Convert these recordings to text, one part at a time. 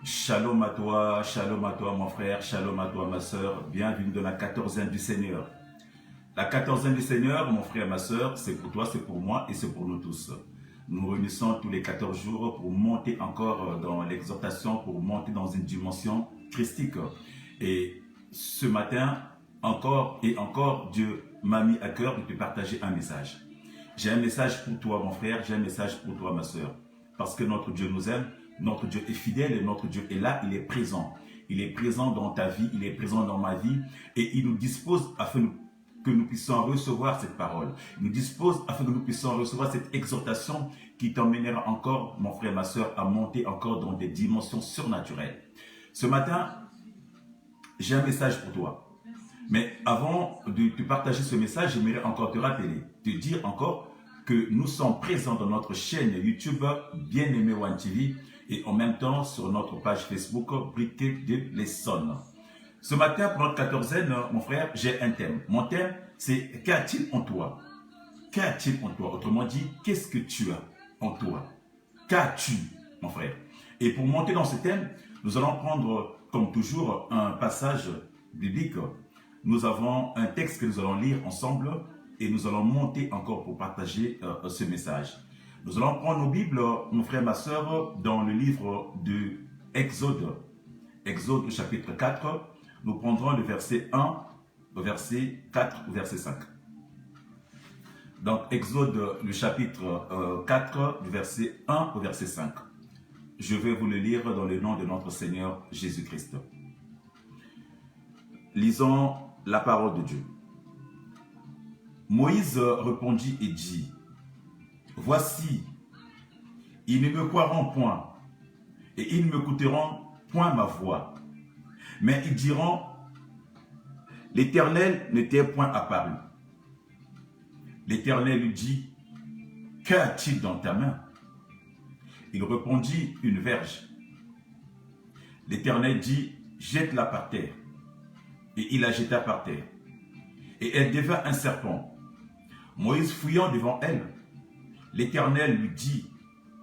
Shalom à toi mon frère, shalom à toi ma soeur, bienvenue dans la quatorzaine du Seigneur. La quatorzaine du Seigneur, mon frère, ma soeur, c'est pour toi, c'est pour moi et c'est pour nous tous. Nous nous réunissons tous les 14 jours pour monter encore dans l'exhortation, pour monter dans une dimension christique. Et ce matin, encore et encore, Dieu m'a mis à cœur de te partager un message. J'ai un message pour toi mon frère, j'ai un message pour toi ma soeur. Parce que notre Dieu nous aime, notre Dieu est fidèle et notre Dieu est là, il est présent. Il est présent dans ta vie, il est présent dans ma vie et il nous dispose afin que nous puissions recevoir cette parole. Il nous dispose afin que nous puissions recevoir cette exhortation qui t'emmènera encore, mon frère, ma soeur, à monter encore dans des dimensions surnaturelles. Ce matin, j'ai un message pour toi. Mais avant de te partager ce message, j'aimerais encore te rappeler, te dire encore que nous sommes présents dans notre chaîne YouTube Bien-Aimé One TV et en même temps sur notre page Facebook Briquet de l'Essonne. Ce matin, pour notre quatorzaine, mon frère, j'ai un thème. Mon thème, c'est qu'a-t-il en toi? Qu'a-t-il en toi? Autrement dit, qu'est-ce que tu as en toi? Qu'as-tu, mon frère? Et pour monter dans ce thème, nous allons prendre, comme toujours, un passage biblique. Nous avons un texte que nous allons lire ensemble et nous allons monter encore pour partager ce message. Nous allons prendre nos Bibles, mon frère, ma soeur, dans le livre de Exode. Exode chapitre 4. Nous prendrons le verset 1 au verset 4 au verset 5. Donc, Exode, le chapitre 4, du verset 1 au verset 5. Je vais vous le lire dans le nom de notre Seigneur Jésus-Christ. Lisons la parole de Dieu. Moïse répondit et dit, « Voici, ils ne me croiront point, et ils ne m'écouteront point ma voix. Mais ils diront, l'Éternel ne t'est point apparu. » L'Éternel lui dit, « Qu'a-t-il dans ta main » Il répondit, « Une verge. » L'Éternel dit, « Jette-la par terre. » Et il la jeta par terre. Et elle devint un serpent. Moïse fouillant devant elle, l'Éternel lui dit,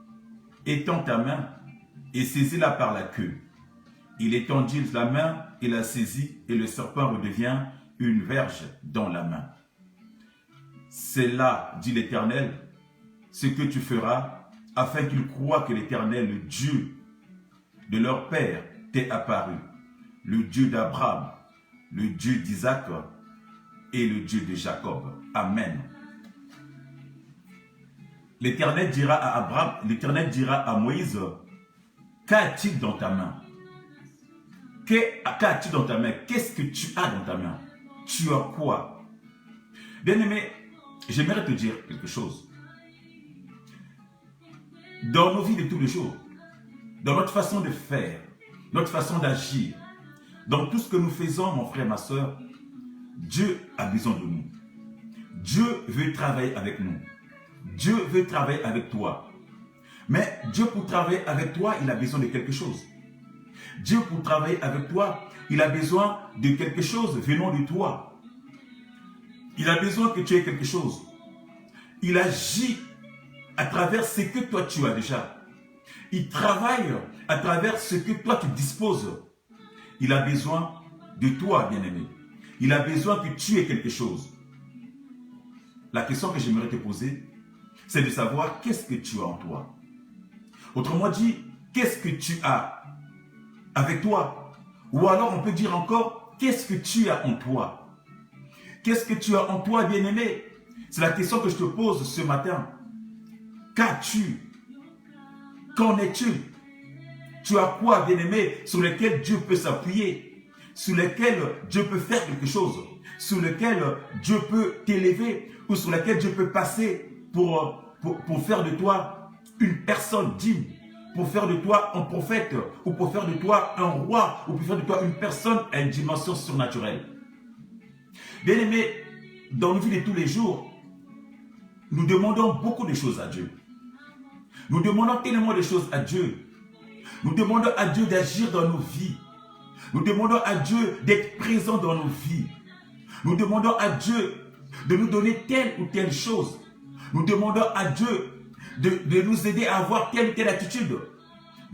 « Étends ta main et saisis-la par la queue. » Il étendit la main et la saisit, et le serpent redevient une verge dans la main. « C'est là, dit l'Éternel, ce que tu feras, afin qu'ils croient que l'Éternel, le Dieu de leur père, t'est apparu, le Dieu d'Abraham, le Dieu d'Isaac et le Dieu de Jacob. Amen. » L'Éternel dira à Abraham, l'Éternel dira à Moïse, « Qu'a-t-il dans ta main? Qu'a-t-il dans ta main? Qu'est-ce que tu as dans ta main? Tu as quoi? » Bien-aimé, j'aimerais te dire quelque chose. Dans nos vies de tous les jours, dans notre façon de faire, notre façon d'agir, dans tout ce que nous faisons, mon frère, ma soeur, Dieu a besoin de nous. Dieu veut travailler avec nous. Dieu veut travailler avec toi. Mais Dieu, pour travailler avec toi, il a besoin de quelque chose. Dieu, pour travailler avec toi, il a besoin de quelque chose venant de toi. Il a besoin que tu aies quelque chose. Il agit à travers ce que toi tu as déjà. Il travaille à travers ce que toi tu disposes. Il a besoin de toi, bien-aimé. Il a besoin que tu aies quelque chose. La question que j'aimerais te poser, c'est de savoir qu'est-ce que tu as en toi. Autrement dit, qu'est-ce que tu as avec toi? Ou alors on peut dire encore, qu'est-ce que tu as en toi? Qu'est-ce que tu as en toi, bien-aimé? C'est la question que je te pose ce matin. Qu'as-tu? Qu'en es-tu? Tu as quoi, bien-aimé, sur lequel Dieu peut s'appuyer, sur lequel Dieu peut faire quelque chose, sur lequel Dieu peut t'élever, ou sur lequel Dieu peut passer pour faire de toi une personne digne, pour faire de toi un prophète, ou pour faire de toi un roi, ou pour faire de toi une personne à une dimension surnaturelle. Bien-aimé, dans nos vies de tous les jours, nous demandons beaucoup de choses à Dieu. Nous demandons tellement de choses à Dieu. Nous demandons à Dieu d'agir dans nos vies. Nous demandons à Dieu d'être présent dans nos vies. Nous demandons à Dieu de nous donner telle ou telle chose. Nous demandons à Dieu de nous aider à avoir telle ou telle attitude.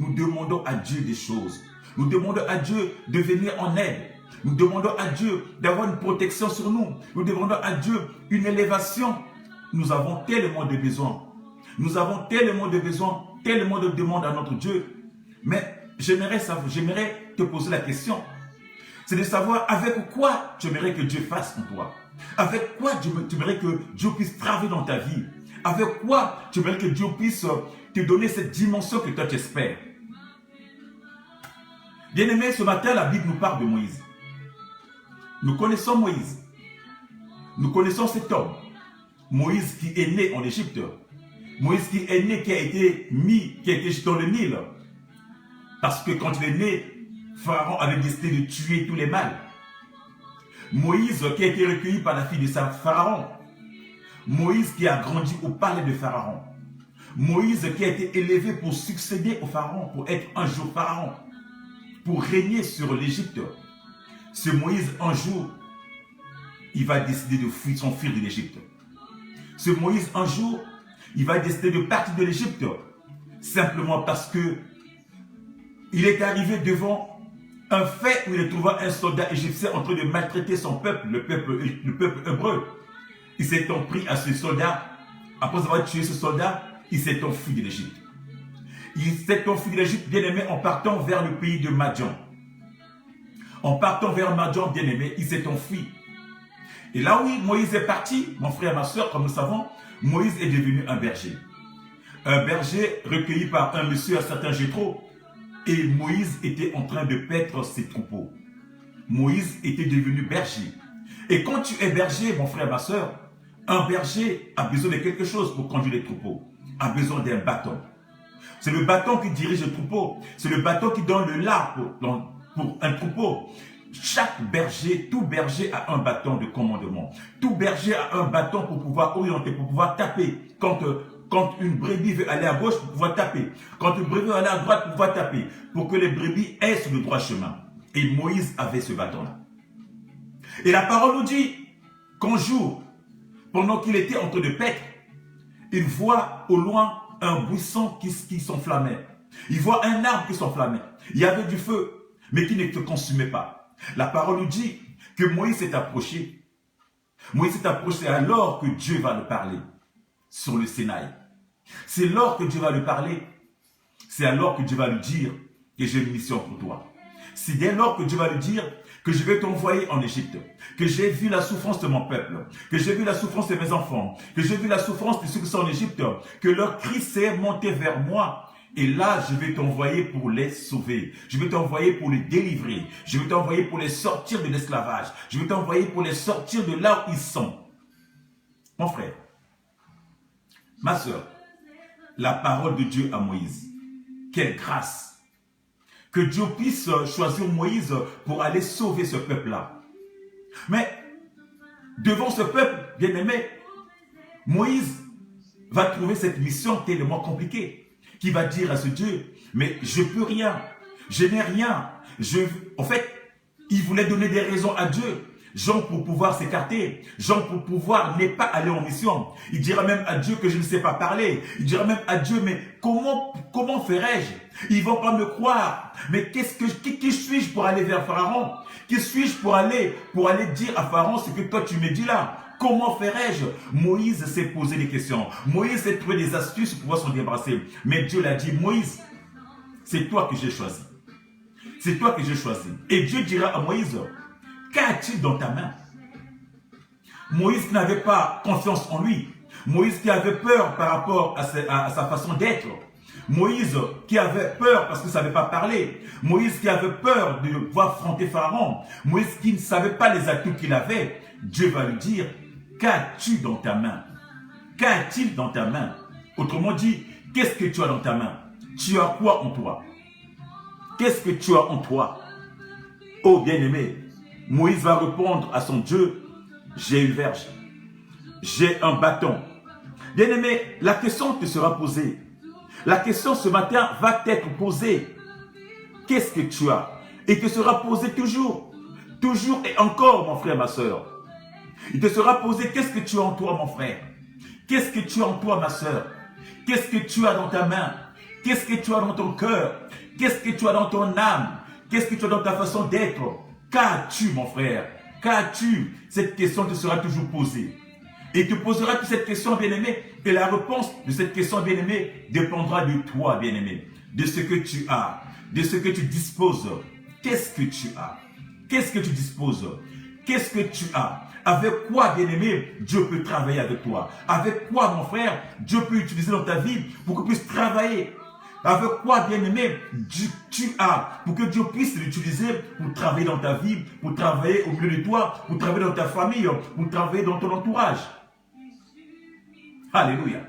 nous demandons à Dieu des choses. Nous demandons à Dieu de venir en aide. Nous demandons à Dieu d'avoir une protection sur nous. Nous demandons à Dieu une élévation. Nous avons tellement de besoins. Nous avons tellement de besoins, tellement de demandes à notre Dieu. Mais j'aimerais te poser la question. C'est de savoir avec quoi tu aimerais que Dieu fasse en toi. Avec quoi tu aimerais que Dieu puisse travailler dans ta vie. Avec quoi tu aimerais que Dieu puisse te donner cette dimension que toi tu espères. Bien-aimé, ce matin, la Bible nous parle de Moïse. Nous connaissons Moïse. Nous connaissons cet homme. Moïse qui est né en Égypte. Moïse qui est né, qui a été jeté dans le Nil. Parce que quand il est né, Pharaon avait décidé de tuer tous les mâles. Moïse qui a été recueilli par la fille de Pharaon. Moïse qui a grandi au palais de Pharaon. Moïse qui a été élevé pour succéder au Pharaon, pour être un jour Pharaon, pour régner sur l'Égypte. Ce Moïse, un jour, il va décider de s'enfuir de l'Égypte. Ce Moïse, un jour, il va décider de partir de l'Égypte, simplement parce que il est arrivé devant un fait où il trouva un soldat égyptien en train de maltraiter son peuple, le peuple hébreu. Il s'est en pris à ce soldat. Après avoir tué ce soldat, il s'est enfui de l'Égypte. Il s'est enfui de l'Égypte, bien-aimé, en partant vers le pays de Madian. En partant vers Madian, bien-aimé, il s'est enfui. Et là où Moïse est parti, mon frère et ma soeur, comme nous savons, Moïse est devenu un berger. Un berger recueilli par un monsieur, un certain Jéthro. Et Moïse était en train de paître ses troupeaux. Moïse était devenu berger. Et quand tu es berger, mon frère et ma soeur, un berger a besoin de quelque chose pour conduire les troupeaux. A besoin d'un bâton. C'est le bâton qui dirige le troupeau. C'est le bâton qui donne le lard pour un troupeau. Chaque berger, tout berger a un bâton de commandement. Tout berger a un bâton pour pouvoir orienter, pour pouvoir taper. Quand une brebis veut aller à gauche, pour pouvoir taper. Quand une brebis veut aller à droite, pour pouvoir taper. Pour que les brebis aient sur le droit chemin. Et Moïse avait ce bâton-là. Et la parole nous dit qu'un jour, pendant qu'il était en train de paître, il voit au loin un buisson qui s'enflammait. Il voit un arbre qui s'enflammait. Il y avait du feu, mais qui ne se consumait pas. La parole nous dit que Moïse s'est approché. Moïse s'est approché alors que Dieu va le parler sur le Sinaï. C'est alors que Dieu va lui parler. C'est alors que Dieu va lui dire que j'ai une mission pour toi. C'est dès lors que Dieu va lui dire que je vais t'envoyer en Égypte, que j'ai vu la souffrance de mon peuple, que j'ai vu la souffrance de mes enfants, que j'ai vu la souffrance de ceux qui sont en Égypte, que leur cri s'est monté vers moi. Et là, je vais t'envoyer pour les sauver. Je vais t'envoyer pour les délivrer. Je vais t'envoyer pour les sortir de l'esclavage. Je vais t'envoyer pour les sortir de là où ils sont. Mon frère, ma soeur, la parole de Dieu à Moïse. Quelle grâce! Que Dieu puisse choisir Moïse pour aller sauver ce peuple-là. Mais, devant ce peuple, bien-aimé, Moïse va trouver cette mission tellement compliquée. Qui va dire à ce Dieu, mais je ne peux rien, je n'ai rien. En fait, il voulait donner des raisons à Dieu. Jean pour pouvoir s'écarter, Jean pour pouvoir ne pas aller en mission. Il dira même à Dieu que je ne sais pas parler. Il dira même à Dieu, mais comment ferais-je? Ils ne vont pas me croire. Mais qui suis-je pour aller vers Pharaon? Qui suis-je pour aller dire à Pharaon ce que toi tu me dis là? Comment ferais-je? Moïse s'est posé des questions. Moïse s'est trouvé des astuces pour pouvoir s'en débarrasser. Mais Dieu l'a dit, Moïse, c'est toi que j'ai choisi. C'est toi que j'ai choisi. Et Dieu dira à Moïse, qu'a-t-il dans ta main? Moïse qui n'avait pas confiance en lui. Moïse qui avait peur par rapport à sa façon d'être. Moïse qui avait peur parce qu'il ne savait pas parler. Moïse qui avait peur de pouvoir affronter Pharaon. Moïse qui ne savait pas les atouts qu'il avait. Dieu va lui dire, qu'as-tu dans ta main? Qu'a-t-il dans ta main? Autrement dit, qu'est-ce que tu as dans ta main? Tu as quoi en toi? Qu'est-ce que tu as en toi? Oh bien-aimé, Moïse va répondre à son Dieu, j'ai une verge, j'ai un bâton. Bien-aimé, la question te sera posée. La question ce matin va t'être posée. Qu'est-ce que tu as? Et te sera posée toujours. Toujours et encore, mon frère, ma soeur. Il te sera posé, qu'est-ce que tu as en toi, mon frère? Qu'est-ce que tu as en toi, ma soeur? Qu'est-ce que tu as dans ta main? Qu'est-ce que tu as dans ton cœur? Qu'est-ce que tu as dans ton âme? Qu'est-ce que tu as dans ta façon d'être? Qu'as-tu, mon frère? Qu'as-tu? Cette question te sera toujours posée. Et te posera cette question, bien-aimé, et la réponse de cette question, bien-aimé, dépendra de toi, bien-aimé, de ce que tu as, de ce que tu disposes. Qu'est-ce que tu as? Qu'est-ce que tu disposes? Qu'est-ce que tu as? Avec quoi, bien-aimé, Dieu peut travailler avec toi? Avec quoi, mon frère, Dieu peut utiliser dans ta vie pour que tu puisses travailler? Avec quoi, bien-aimé, tu as pour que Dieu puisse l'utiliser pour travailler dans ta vie, pour travailler au milieu de toi, pour travailler dans ta famille, pour travailler dans ton entourage? Alléluia.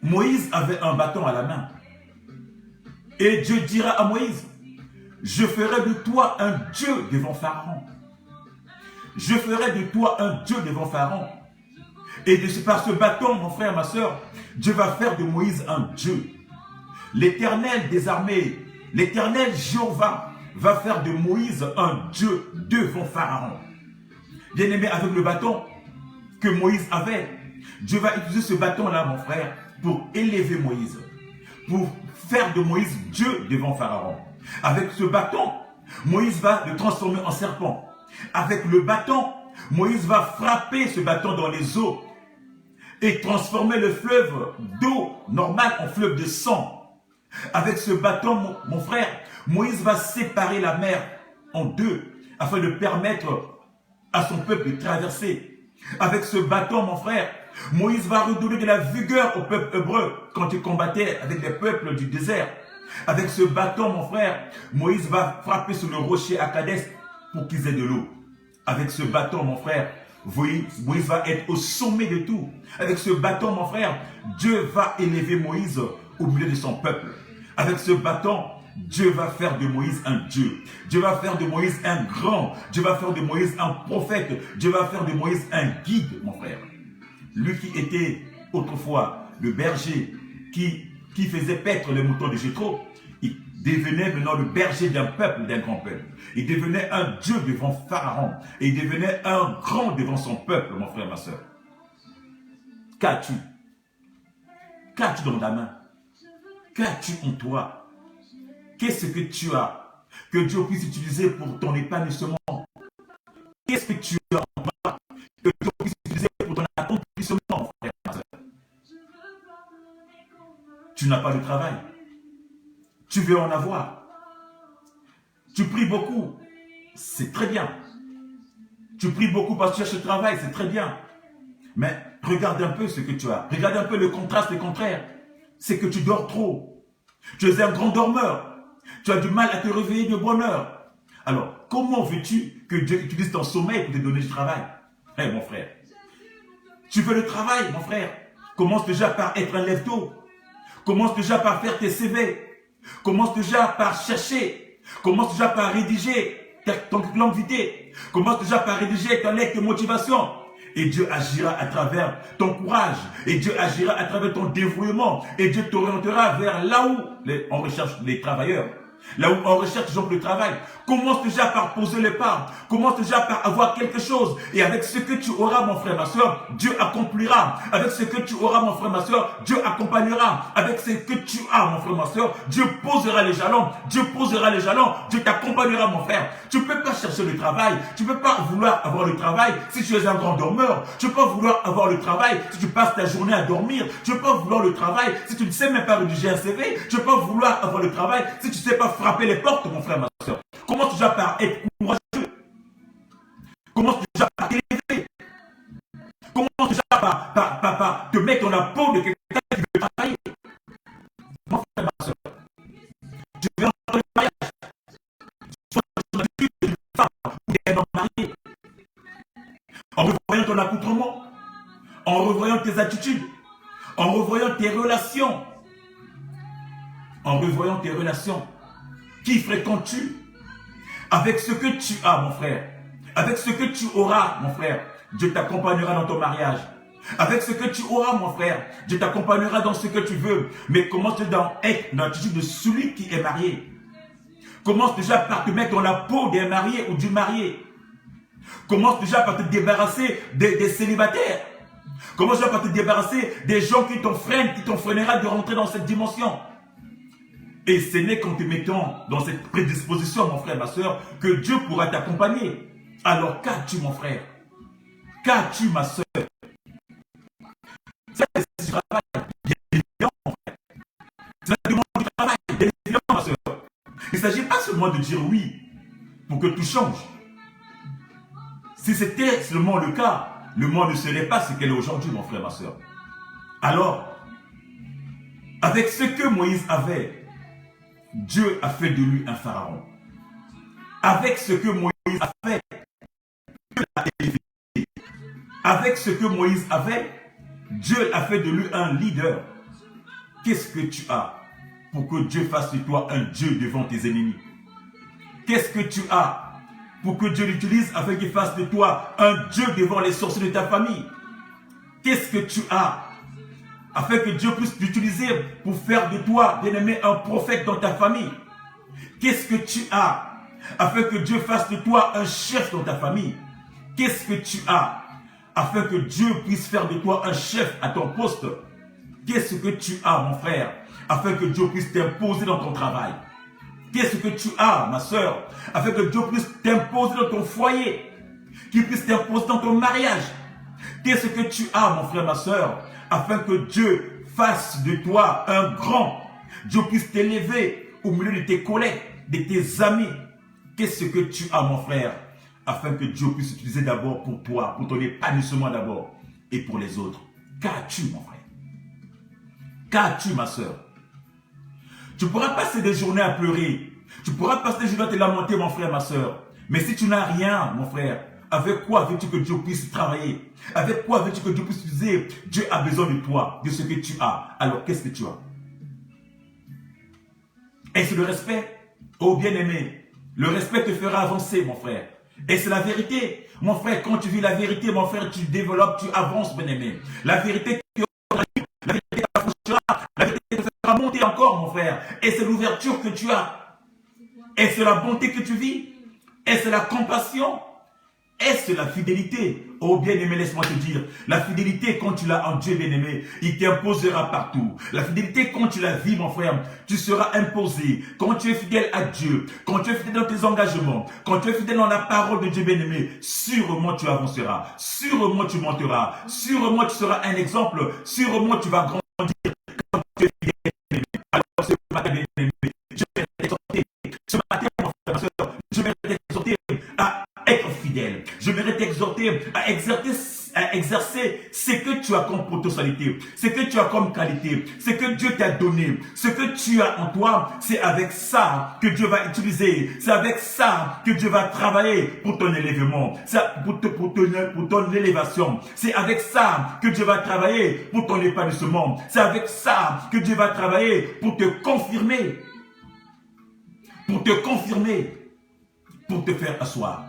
Moïse avait un bâton à la main. Et Dieu dira à Moïse, je ferai de toi un Dieu devant Pharaon. Je ferai de toi un Dieu devant Pharaon. Et par ce bâton, mon frère, ma soeur, Dieu va faire de Moïse un Dieu. L'Éternel des armées, l'Éternel Jéhovah, va faire de Moïse un Dieu devant Pharaon. Bien-aimé, avec le bâton que Moïse avait, Dieu va utiliser ce bâton-là, mon frère, pour élever Moïse, pour faire de Moïse Dieu devant Pharaon. Avec ce bâton, Moïse va le transformer en serpent. Avec le bâton, Moïse va frapper ce bâton dans les eaux et transformer le fleuve d'eau normale en fleuve de sang. Avec ce bâton, mon frère, Moïse va séparer la mer en deux afin de permettre à son peuple de traverser. Avec ce bâton, mon frère, Moïse va redonner de la vigueur au peuple hébreu quand il combattait avec les peuples du désert. Avec ce bâton, mon frère, Moïse va frapper sur le rocher à Kadès pour qu'ils aient de l'eau. Avec ce bâton, mon frère, Moïse va être au sommet de tout. Avec ce bâton, mon frère, Dieu va élever Moïse au milieu de son peuple. Avec ce bâton, Dieu va faire de Moïse un Dieu. Dieu va faire de Moïse un grand. Dieu va faire de Moïse un prophète. Dieu va faire de Moïse un guide, mon frère. Lui qui était autrefois le berger qui faisait paître les moutons de Jéthro, il devenait maintenant le berger d'un peuple, d'un grand peuple. Il devenait un Dieu devant Pharaon. Et il devenait un grand devant son peuple, mon frère, ma soeur. Qu'as-tu? Qu'as-tu dans ta main? Qu'as-tu en toi? Qu'est-ce que tu as que Dieu puisse utiliser pour ton épanouissement? Qu'est-ce que tu as en toi que Dieu puisse utiliser pour ton accomplissement, mon frère, ma soeur? Tu n'as pas de travail. Tu veux en avoir. Tu pries beaucoup. C'est très bien. Tu pries beaucoup parce que tu cherches le travail. C'est très bien. Mais regarde un peu ce que tu as. Regarde un peu le contraste, le contraire. C'est que tu dors trop. Tu es un grand dormeur. Tu as du mal à te réveiller de bonne heure. Alors, comment veux-tu que Dieu utilise ton sommeil pour te donner du travail? Mon frère. Tu veux le travail, mon frère. Commence déjà par être un lève-tôt. Commence déjà par faire tes CV. Commence déjà par chercher. Commence déjà par rédiger ton plan vitae. Commence déjà par rédiger ton lettre de motivation. Et Dieu agira à travers ton courage. Et Dieu agira à travers ton dévouement. Et Dieu t'orientera vers là où on recherche les travailleurs. Là où on recherche les gens pour le travail. Commence déjà par poser les pas. Commence déjà par avoir quelque chose. Et avec ce que tu auras, mon frère, ma soeur, Dieu accomplira. Avec ce que tu auras, mon frère, ma soeur, Dieu accompagnera. Avec ce que tu as, mon frère, ma soeur, Dieu posera les jalons. Dieu posera les jalons. Dieu t'accompagnera, mon frère. Tu ne peux pas chercher le travail. Tu ne peux pas vouloir avoir le travail si tu es un grand dormeur. Tu ne peux pas vouloir avoir le travail si tu passes ta journée à dormir. Tu ne peux pas vouloir le travail si tu ne sais même pas rédiger un CV. Tu ne peux pas vouloir avoir le travail si tu ne sais pas frapper les portes, mon frère, ma soeur. Commence déjà par être courageux. Commence déjà par t'élever. Commence déjà par te mettre dans la peau de quelqu'un qui veut travailler. Mon frère, ma soeur. Tu veux entrer le mariage. Sois dans l'attitude d'une femme ou d'un homme marié. En revoyant ton accoutrement. En revoyant tes attitudes. En revoyant tes relations. En revoyant tes relations. Qui fréquentes-tu? Avec ce que tu as, mon frère. Avec ce que tu auras, mon frère. Dieu t'accompagnera dans ton mariage. Avec ce que tu auras, mon frère. Dieu t'accompagnera dans ce que tu veux. Mais commence dans être dans l'attitude de celui qui est marié. Commence déjà par te mettre dans la peau d'un marié ou du marié. Commence déjà par te débarrasser des célibataires. Commence déjà par te débarrasser des gens qui t'ont freiné, qui t'ont freinera de rentrer dans cette dimension. Et ce n'est qu'en te mettant dans cette prédisposition, mon frère, ma soeur, que Dieu pourra t'accompagner. Alors qu'as-tu, mon frère? Qu'as-tu, ma soeur? C'est du travail, bien évidemment, mon frère. C'est la demande du travail, bien évidemment, ma soeur. Il ne s'agit pas seulement de dire oui pour que tout change. Si c'était seulement le cas, le monde ne serait pas ce qu'elle est aujourd'hui, mon frère, ma soeur. Alors, avec ce que Moïse avait, Dieu a fait de lui un pharaon. Avec ce que Moïse a fait, Dieu l'a élevé. Avec ce que Moïse avait, Dieu a fait de lui un leader. Qu'est-ce que tu as pour que Dieu fasse de toi un Dieu devant tes ennemis? Qu'est-ce que tu as pour que Dieu l'utilise afin qu'il fasse de toi un Dieu devant les sorciers de ta famille? Qu'est-ce que tu as afin que Dieu puisse l'utiliser pour faire de toi, bien-aimé, un prophète dans ta famille? Qu'est-ce que tu as afin que Dieu fasse de toi un chef dans ta famille? Qu'est-ce que tu as afin que Dieu puisse faire de toi un chef à ton poste? Qu'est-ce que tu as, mon frère, afin que Dieu puisse t'imposer dans ton travail? Qu'est-ce que tu as, ma soeur, afin que Dieu puisse t'imposer dans ton foyer, qu'il puisse t'imposer dans ton mariage? Qu'est-ce que tu as, mon frère, ma soeur, afin que Dieu fasse de toi un grand, Dieu puisse t'élever au milieu de tes collègues, de tes amis? Qu'est-ce que tu as, mon frère, afin que Dieu puisse utiliser d'abord pour toi, pour ton épanouissement d'abord, et pour les autres? Qu'as-tu, mon frère? Qu'as-tu, ma soeur? Tu pourras passer des journées à pleurer. Tu pourras passer des journées à te lamenter, mon frère, ma soeur. Mais si tu n'as rien, mon frère, avec quoi veux-tu que Dieu puisse travailler? Avec quoi veux-tu que Dieu puisse utiliser? Dieu a besoin de toi, de ce que tu as. Alors, qu'est-ce que tu as? Est-ce le respect? Oh, bien-aimé, le respect te fera avancer, mon frère. Et c'est la vérité. Mon frère, quand tu vis la vérité, mon frère, tu développes, tu avances, bien-aimé. La vérité t'affranchira, la vérité te fera monter encore, mon frère. Et c'est l'ouverture que tu as. Et c'est la bonté que tu vis. Et c'est la compassion. Est-ce la fidélité? Oh bien-aimé, laisse-moi te dire, la fidélité quand tu l'as en Dieu, bien-aimé, il t'imposera partout. La fidélité quand tu la vis, mon frère, tu seras imposé. Quand tu es fidèle à Dieu, quand tu es fidèle dans tes engagements, quand tu es fidèle dans la parole de Dieu, bien-aimé, sûrement tu avanceras, sûrement tu monteras, sûrement tu seras un exemple, sûrement tu vas grandir quand tu es fidèle, bien-aimé. Alors ce matin, bien-aimé, je vais t'exhorter, ce matin, mon frère, ma soeur, je vais t'exhorter à être fidèle. Je vais t'exhorter à exercer ce que tu as comme potentialité, ce que tu as comme qualité, ce que Dieu t'a donné, ce que tu as en toi. C'est avec ça que Dieu va utiliser. C'est avec ça que Dieu va travailler pour ton élèvement, pour ton élévation. C'est avec ça que Dieu va travailler pour ton épanouissement. C'est avec ça que Dieu va travailler pour te confirmer. Pour te confirmer. Pour te faire asseoir.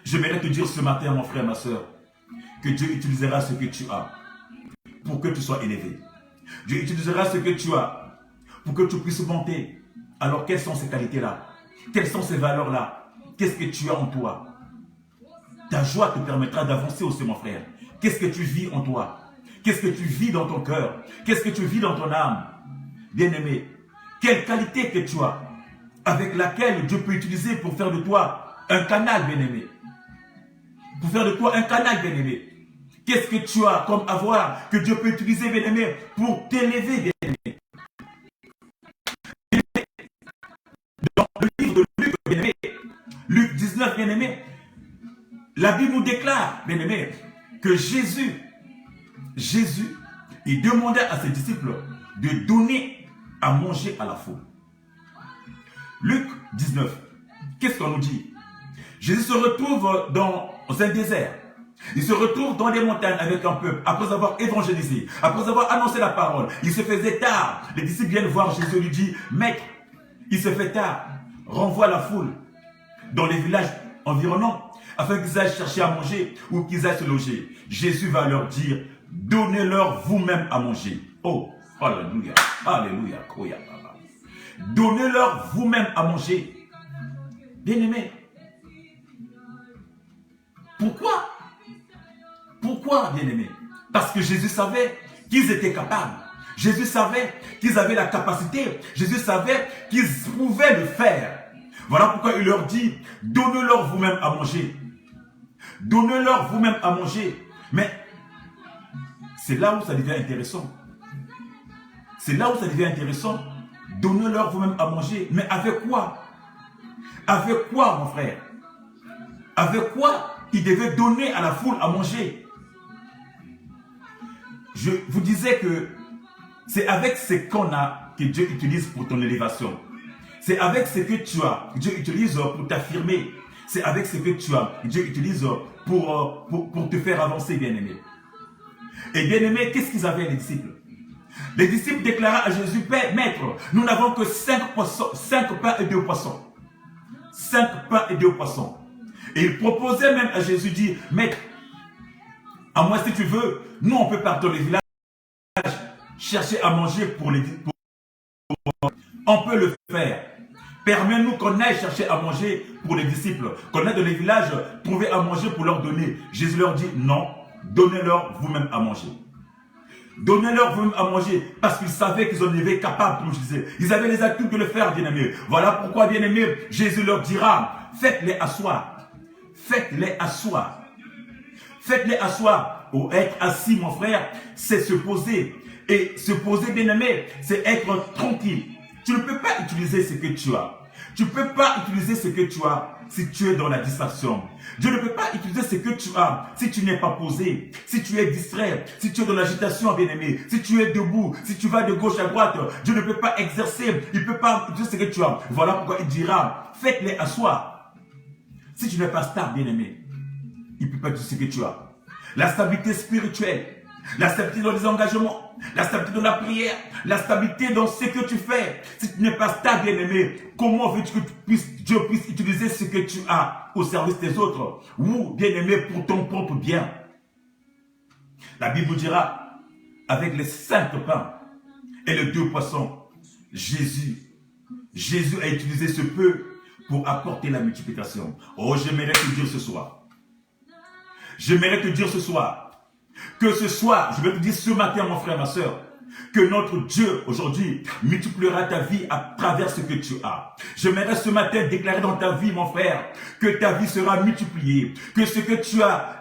J'aimerais te dire ce matin, mon frère, ma soeur, que Dieu utilisera ce que tu as pour que tu sois élevé. Dieu utilisera ce que tu as pour que tu puisses monter. Alors, quelles sont ces qualités-là? Quelles sont ces valeurs-là? Qu'est-ce que tu as en toi? Ta joie te permettra d'avancer aussi, mon frère. Qu'est-ce que tu vis en toi? Qu'est-ce que tu vis dans ton cœur? Qu'est-ce que tu vis dans ton âme? Bien-aimé, quelle qualité que tu as avec laquelle Dieu peut utiliser pour faire de toi un canal, bien-aimé? Pour faire de toi un canal, bien-aimé. Qu'est-ce que tu as comme avoir que Dieu peut utiliser, bien-aimé, pour t'élever, bien-aimé? Dans le livre de Luc, bien-aimé, Luc 19, bien-aimé, la Bible nous déclare, bien-aimé, que Jésus, il demandait à ses disciples de donner à manger à la foule. Luc 19, qu'est-ce qu'on nous dit? Jésus se retrouve dans un désert. Il se retrouve dans des montagnes avec un peuple, après avoir évangélisé, après avoir annoncé la parole. Il se faisait tard. Les disciples viennent voir Jésus et lui disent, Maître, il se fait tard, renvoie la foule dans les villages environnants, afin qu'ils aillent chercher à manger ou qu'ils aillent se loger. Jésus va leur dire, donnez-leur vous-même à manger. Oh, alléluia, alléluia, donnez-leur vous-même à manger. Bien-aimés, pourquoi? Pourquoi, bien-aimés? Parce que Jésus savait qu'ils étaient capables. Jésus savait qu'ils avaient la capacité. Jésus savait qu'ils pouvaient le faire. Voilà pourquoi il leur dit, donnez-leur vous-même à manger. Donnez-leur vous-même à manger. Mais c'est là où ça devient intéressant. C'est là où ça devient intéressant. Donnez-leur vous-même à manger. Mais avec quoi? Avec quoi, mon frère? Avec quoi il devait donner à la foule à manger? Je vous disais que c'est avec ce qu'on a que Dieu utilise pour ton élévation. C'est avec ce que tu as que Dieu utilise pour t'affirmer. C'est avec ce que tu as que Dieu utilise pour te faire avancer, bien-aimé. Et bien-aimé, qu'est-ce qu'ils avaient, les disciples? Les disciples déclarent à Jésus, Maître, nous n'avons que 5 pains et 2 poissons. 5 pains et 2 poissons. Et ils proposaient même à Jésus, dit, Maître, à moi si tu veux, nous on peut partir dans les villages, chercher à manger pour les... On peut le faire. Permets-nous qu'on aille chercher à manger pour les disciples, qu'on aille dans les villages trouver à manger pour leur donner. Jésus leur dit, non, donnez-leur vous-même à manger. Donnez-leur vous-même à manger, parce qu'ils savaient qu'ils en étaient capables, comme je disais. Ils avaient les atouts de le faire, bien-aimés. Voilà pourquoi, bien-aimés, Jésus leur dira, faites-les asseoir. Faites-les asseoir. Faites-les asseoir. Ou être assis, mon frère, c'est se poser. Et se poser, bien-aimé, c'est être tranquille. Tu ne peux pas utiliser ce que tu as. Tu ne peux pas utiliser ce que tu as si tu es dans la distraction. Dieu ne peut pas utiliser ce que tu as si tu n'es pas posé, si tu es distrait, si tu es dans l'agitation, bien-aimé, si tu es debout, si tu vas de gauche à droite. Dieu ne peut pas exercer, il ne peut pas utiliser ce que tu as. Voilà pourquoi il dira, faites-les asseoir. Si tu n'es pas stable, bien-aimé, il ne peut pas utiliser ce que tu as. La stabilité spirituelle, la stabilité dans les engagements, la stabilité dans la prière, la stabilité dans ce que tu fais. Si tu n'es pas stable, bien-aimé, comment veux-tu que Dieu puisse utiliser ce que tu as au service des autres? Ou, bien-aimé, pour ton propre bien? La Bible dira, avec les 5 pains et les 2 poissons, Jésus a utilisé ce peu pour apporter la multiplication. Oh, j'aimerais te dire ce soir. J'aimerais te dire ce soir. Que ce soir, je vais te dire ce matin, mon frère, ma soeur, que notre Dieu, aujourd'hui, multipliera ta vie à travers ce que tu as. J'aimerais ce matin déclarer dans ta vie, mon frère, que ta vie sera multipliée, que ce que tu as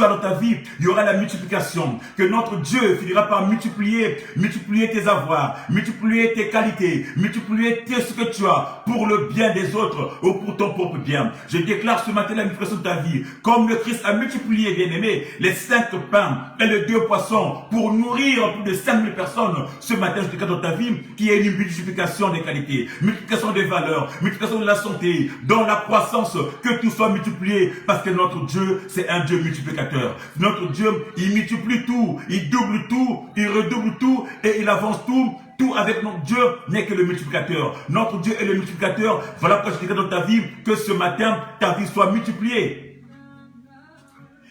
dans ta vie, il y aura la multiplication, que notre Dieu finira par multiplier tes avoirs, multiplier tes qualités, multiplier ce que tu as pour le bien des autres ou pour ton propre bien. Je déclare ce matin la multiplication de ta vie, comme le Christ a multiplié, bien-aimé, les 5 pains et les 2 poissons pour nourrir plus de 5000 personnes. Ce matin, je déclare dans ta vie qu'il y ait une multiplication des qualités, multiplication des valeurs, multiplication de la santé, dans la croissance, que tout soit multiplié, parce que notre Dieu, c'est un Dieu multiplicateur. Notre Dieu, il multiplie tout, il double tout, il redouble tout et il avance tout. Tout avec notre Dieu n'est que le multiplicateur. Notre Dieu est le multiplicateur. Voilà pourquoi je déclare dans ta vie que ce matin, ta vie soit multipliée.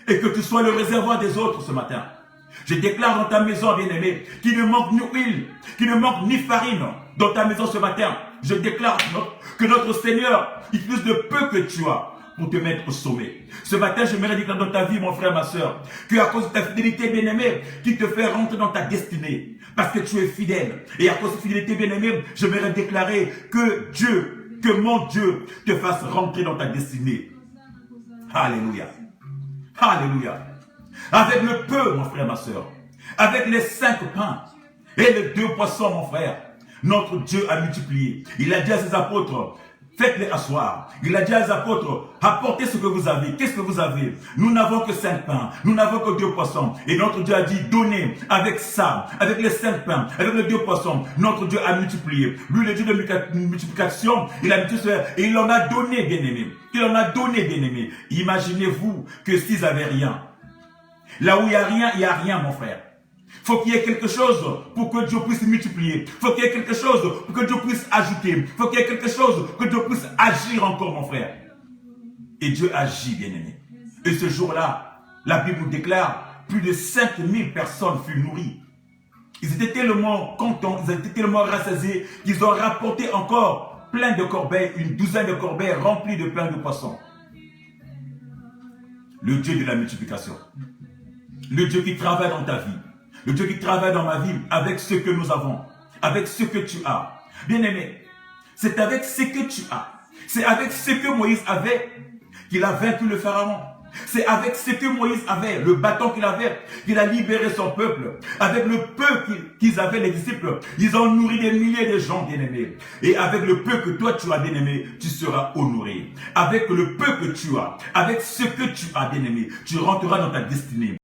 Et que tu sois le réservoir des autres ce matin. Je déclare dans ta maison, bien-aimé, qu'il ne manque ni huile, qu'il ne manque ni farine dans ta maison ce matin. Je déclare que notre Seigneur utilise le peu que tu as pour te mettre au sommet. Ce matin, je me déclarer dans ta vie, mon frère, ma soeur, qu'à cause de ta fidélité, bien-aimé, qui te fait rentrer dans ta destinée, parce que tu es fidèle. Et à cause de fidélité, bien-aimé, je me déclarer que Dieu, que mon Dieu te fasse rentrer dans ta destinée. Alléluia. Alléluia. Avec le peu, mon frère, ma soeur, avec les 5 pains et les 2 poissons, mon frère, notre Dieu a multiplié. Il a dit à ses apôtres, faites-les asseoir. Il a dit à ses apôtres, apportez ce que vous avez. Qu'est-ce que vous avez? Nous n'avons que 5 pains, nous n'avons que 2 poissons. Et notre Dieu a dit, donnez avec ça, avec les 5 pains, avec les 2 poissons. Notre Dieu a multiplié. Lui, le Dieu de multiplication, il a multiplié et il en a donné, bien-aimé. Il en a donné, bien-aimé. Imaginez-vous que s'ils n'avaient rien, là où il n'y a rien, mon frère. Il faut qu'il y ait quelque chose pour que Dieu puisse multiplier. Il faut qu'il y ait quelque chose pour que Dieu puisse ajouter. Il faut qu'il y ait quelque chose pour que Dieu puisse agir encore, mon frère. Et Dieu agit, bien-aimé. Et ce jour-là, la Bible nous déclare, plus de 5000 personnes furent nourries. Ils étaient tellement contents, ils étaient tellement rassasiés, qu'ils ont rapporté encore plein de corbeilles, une douzaine de corbeilles remplies de pain de poisson. Le Dieu de la multiplication. Le Dieu qui travaille dans ta vie. Le Dieu qui travaille dans ma vie avec ce que nous avons, avec ce que tu as. Bien-aimé, c'est avec ce que tu as. C'est avec ce que Moïse avait qu'il a vaincu le Pharaon. C'est avec ce que Moïse avait, le bâton qu'il avait, qu'il a libéré son peuple. Avec le peu qu'ils avaient, les disciples, ils ont nourri des milliers de gens, bien-aimés. Et avec le peu que toi tu as, bien-aimé, tu seras honoré. Avec le peu que tu as, avec ce que tu as, bien-aimé, tu rentreras dans ta destinée.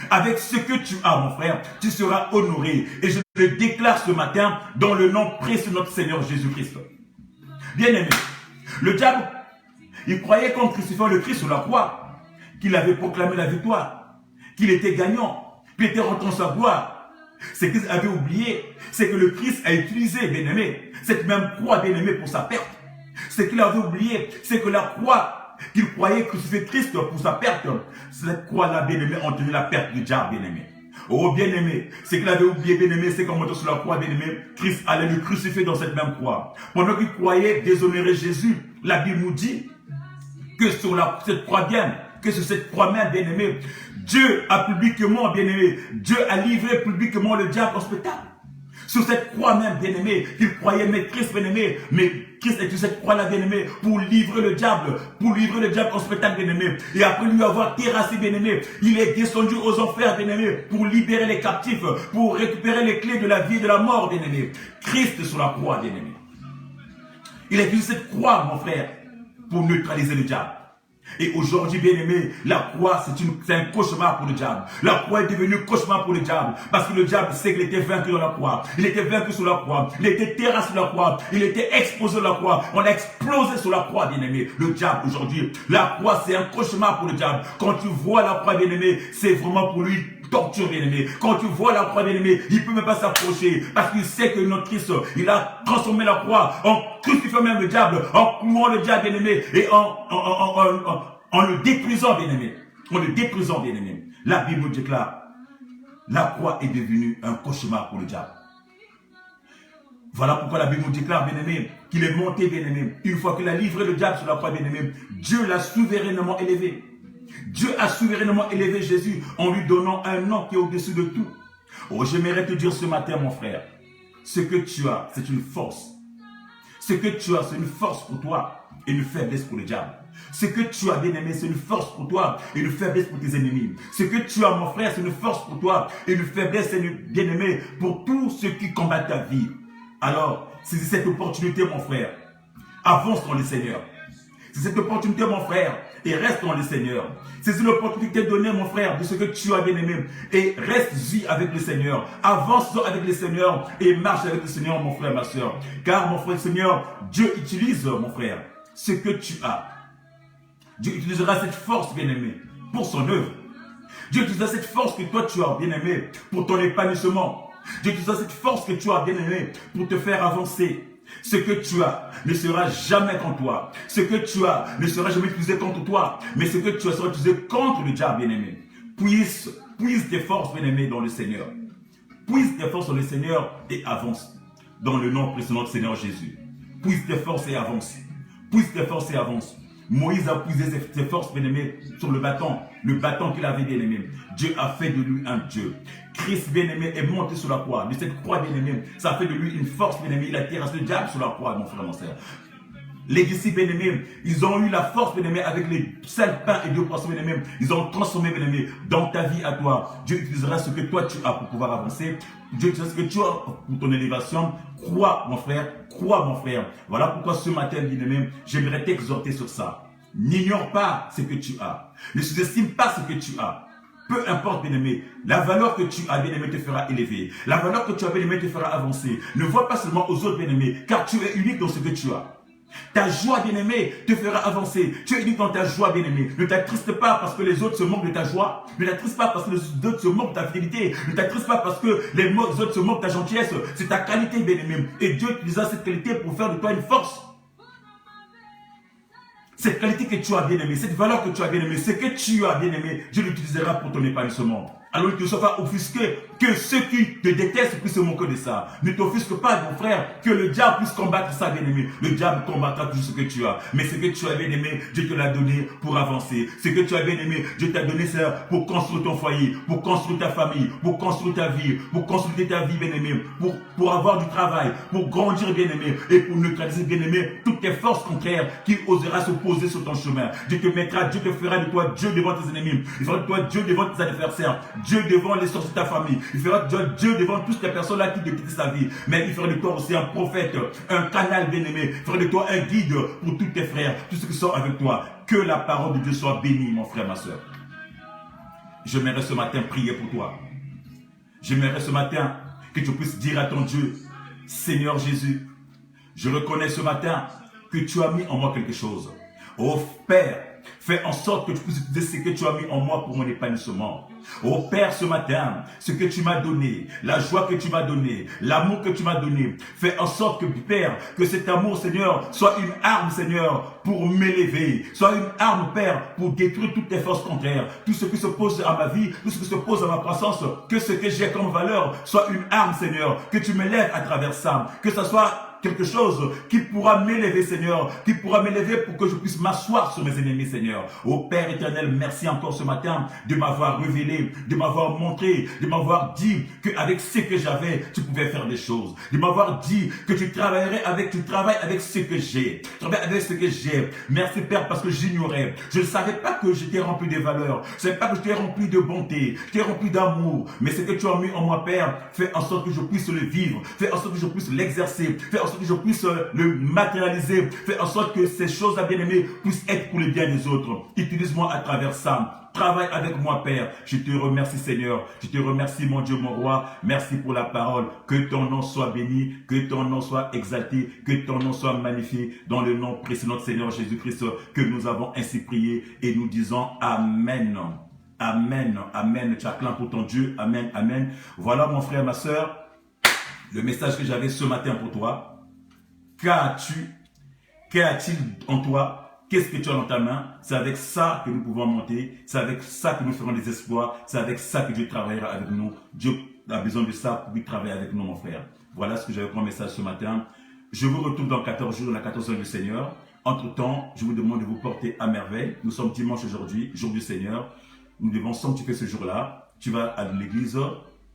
Avec ce que tu as, mon frère, tu seras honoré. Et je te déclare ce matin, dans le nom précieux de notre Seigneur Jésus-Christ. Bien-aimé, le diable, il croyait qu'en crucifiant le Christ sur la croix, qu'il avait proclamé la victoire, qu'il était gagnant, qu'il était rentré en sa gloire. Ce qu'ils avaient oublié, c'est que le Christ a utilisé, bien-aimé, cette même croix, bien-aimé, pour sa perte. Ce qu'il avait oublié, c'est que la croix qu'il croyait crucifier Christ pour sa perte, cette croix-là, bien-aimé, entraînait la perte du diable, bien-aimé. Oh, bien-aimé, ce qu'il avait oublié, bien-aimé, c'est qu'en montant sur la croix, bien-aimé, Christ allait le crucifier dans cette même croix. Pendant qu'il croyait déshonorer Jésus, la Bible nous dit que sur cette croix bien, que sur cette croix même, bien-aimé, Dieu a publiquement, bien-aimé, Dieu a livré publiquement le diable en spectacle. Sur cette croix même, bien-aimé, qu'il croyait mettre Christ, bien-aimé, mais Christ est sur cette croix-là, bien-aimé, pour livrer le diable en spectacle, bien-aimé. Et après lui avoir terrassé, bien-aimé, il est descendu aux enfers, bien-aimé, pour libérer les captifs, pour récupérer les clés de la vie et de la mort, bien-aimé. Christ sur la croix, bien-aimé. Il est sur cette croix, mon frère, pour neutraliser le diable. Et aujourd'hui, bien-aimé, la croix, c'est un cauchemar pour le diable. La croix est devenue cauchemar pour le diable. Parce que le diable sait qu'il était vaincu dans la croix. Il était vaincu sur la croix. Il était terrassé sur la croix. Il était exposé sur la croix. On a explosé sur la croix, bien-aimé. Le diable, aujourd'hui, la croix, c'est un cauchemar pour le diable. Quand tu vois la croix, bien-aimé, c'est vraiment pour lui torture, bien-aimé. Quand tu vois la croix, bien-aimé, il ne peut même pas s'approcher. Parce qu'il sait que notre Christ, il a transformé la croix en crucifiant même le diable, en clouant le diable, bien-aimé, et en le détruisant, bien-aimé. En le détruisant, bien-aimé. La Bible nous déclare, la croix est devenue un cauchemar pour le diable. Voilà pourquoi la Bible nous déclare, bien-aimé, qu'il est monté, bien-aimé. Une fois qu'il a livré le diable sur la croix, bien-aimé, Dieu l'a souverainement élevé. Dieu a souverainement élevé Jésus en lui donnant un nom qui est au-dessus de tout. Oh, j'aimerais te dire ce matin, mon frère, ce que tu as, c'est une force. Ce que tu as, c'est une force pour toi et une faiblesse pour le diable. Ce que tu as, bien-aimé, c'est une force pour toi et une faiblesse pour tes ennemis. Ce que tu as, mon frère, c'est une force pour toi et une faiblesse, bien-aimé, pour tous ceux qui combattent ta vie. Alors, saisis cette opportunité, mon frère. Avance dans le Seigneur. C'est cette opportunité, mon frère, et reste dans le Seigneur. C'est une opportunité donnée, mon frère, de ce que tu as, bien-aimé, et reste-y avec le Seigneur. Avance avec le Seigneur et marche avec le Seigneur, mon frère, ma soeur. Car, mon frère, le Seigneur, Dieu utilise, mon frère, ce que tu as. Dieu utilisera cette force, bien-aimé, pour son œuvre. Dieu utilisera cette force que toi tu as, bien-aimé, pour ton épanouissement. Dieu utilisera cette force que tu as, bien-aimé, pour te faire avancer. Ce que tu as ne sera jamais contre toi. Ce que tu as ne sera jamais utilisé contre toi. Mais ce que tu as sera utilisé contre le diable, bien-aimé. Puise tes forces, bien-aimé, dans le Seigneur. Puise tes forces dans le Seigneur et avance. Dans le nom précieux de notre Seigneur Jésus. Puise tes forces et avance. Puise tes forces et avance. Moïse a puisé ses forces, bien-aimé, sur le bâton qu'il avait, bien-aimé. Dieu a fait de lui un Dieu. Christ, bien-aimé, est monté sur la croix. De cette croix, bien-aimé, ça a fait de lui une force, bien-aimé. Il a terrassé le diable sur la croix, mon frère, mon frère. Les disciples, bien-aimés, ils ont eu la force, bien-aimé, avec les seuls pains et 2 poissons, bien-aimé. Ils ont transformé, bien-aimé, dans ta vie à toi. Dieu utilisera ce que toi tu as pour pouvoir avancer. Dieu utilisera ce que tu as pour ton élévation. Crois, mon frère. Crois, mon frère. Voilà pourquoi ce matin, bien-aimé, j'aimerais t'exhorter sur ça. N'ignore pas ce que tu as. Ne sous-estime pas ce que tu as. Peu importe, bien-aimé, la valeur que tu as, bien-aimé, te fera élever. La valeur que tu as, bien-aimé, te fera avancer. Ne vois pas seulement aux autres, bien-aimé, car tu es unique dans ce que tu as. Ta joie, bien-aimé, te fera avancer. Tu es unique dans ta joie, bien-aimé. Ne t'attriste pas parce que les autres se moquent de ta joie. Ne t'attriste pas parce que les autres se moquent de ta fidélité. Ne t'attriste pas parce que les autres se moquent de ta gentillesse. C'est ta qualité, bien-aimé. Et Dieu utilisera cette qualité pour faire de toi une force. Cette qualité que tu as, bien-aimé, cette valeur que tu as, bien-aimé, ce que tu as, bien-aimé, Dieu l'utilisera pour ton épanouissement. Alors ne te sois pas offusqué, que ceux qui te détestent puissent se moquer de ça. Ne t'offusque pas, mon frère, que le diable puisse combattre ça, bien-aimé. Le diable combattra tout ce que tu as. Mais ce que tu as, bien-aimé, Dieu te l'a donné pour avancer. Ce que tu as, bien-aimé, Dieu t'a donné ça pour construire ton foyer, pour construire ta famille, pour construire ta vie, pour construire ta vie, bien-aimé, pour avoir du travail, pour grandir, bien-aimé, et pour neutraliser, bien-aimé, toutes tes forces contraires qui osera se poser sur ton chemin. Dieu te mettra, Dieu te fera de toi Dieu devant tes ennemis. Il fera de toi Dieu devant tes adversaires. Dieu devant les sorciers de ta famille. Il fera de toi Dieu devant toutes les personnes là qui te quittent sa vie. Mais il fera de toi aussi un prophète, un canal bien-aimé. Il fera de toi un guide pour tous tes frères, tous ceux qui sont avec toi. Que la parole de Dieu soit bénie, mon frère, ma soeur. J'aimerais ce matin prier pour toi. J'aimerais ce matin que tu puisses dire à ton Dieu, Seigneur Jésus, je reconnais ce matin que tu as mis en moi quelque chose. Oh Père, fais en sorte que tu puisses utiliser ce que tu as mis en moi pour mon épanouissement. Oh Père, ce matin, ce que tu m'as donné, la joie que tu m'as donnée, l'amour que tu m'as donné, fais en sorte que, Père, que cet amour, Seigneur, soit une arme, Seigneur, pour m'élever, soit une arme, Père, pour détruire toutes les forces contraires, tout ce qui se pose à ma vie, tout ce qui se pose à ma croissance, que ce que j'ai comme valeur soit une arme, Seigneur, que tu m'élèves à travers ça, que ce soit quelque chose qui pourra m'élever, Seigneur, qui pourra m'élever pour que je puisse m'asseoir sur mes ennemis, Seigneur. Ô Père éternel, merci encore ce matin de m'avoir révélé, de m'avoir montré, de m'avoir dit qu'avec ce que j'avais, tu pouvais faire des choses. De m'avoir dit que tu travailles avec ce que j'ai. Tu travailles avec ce que j'ai. Merci Père parce que j'ignorais. Je ne savais pas que j'étais rempli de valeurs. Je ne savais pas que j'étais rempli de bonté. J'étais rempli d'amour. Mais ce que tu as mis en moi, Père, fais en sorte que je puisse le vivre. Fais en sorte que je puisse l'exercer. Fais en sorte que je puisse le matérialiser. Fais en sorte que ces choses-là, bien-aimées, puissent être pour le bien des autres. Utilise-moi à travers ça. Travaille avec moi, Père. Je te remercie, Seigneur. Je te remercie, mon Dieu, mon roi. Merci pour la parole. Que ton nom soit béni, que ton nom soit exalté, que ton nom soit magnifié dans le nom précieux de notre Seigneur Jésus-Christ que nous avons ainsi prié et nous disons Amen. Amen. Amen. Tu acclames pour ton Dieu. Amen. Amen. Voilà, mon frère, ma soeur, le message que j'avais ce matin pour toi. Qu'y-a-t-il en toi? Qu'est-ce que tu as dans ta main? C'est avec ça que nous pouvons monter. C'est avec ça que nous ferons des exploits. C'est avec ça que Dieu travaillera avec nous. Dieu a besoin de ça pour travailler avec nous, mon frère. Voilà ce que j'avais comme message ce matin. Je vous retrouve dans 14 jours, dans la 14e du Seigneur. Entre-temps, je vous demande de vous porter à merveille. Nous sommes dimanche aujourd'hui, jour du Seigneur. Nous devons sanctifier ce jour-là. Tu vas à l'église,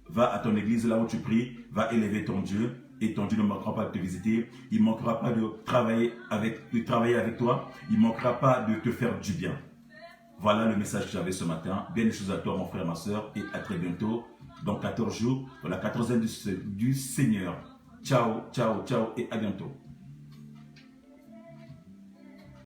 va à ton église, là où tu pries, va élever ton Dieu. Et ton Dieu ne manquera pas de te visiter, il ne manquera pas de travailler avec toi, il ne manquera pas de te faire du bien. Voilà le message que j'avais ce matin. Bien des choses à toi, mon frère, ma soeur, et à très bientôt, dans 14 jours, dans la 14e du Seigneur. Ciao, ciao, ciao, et à bientôt.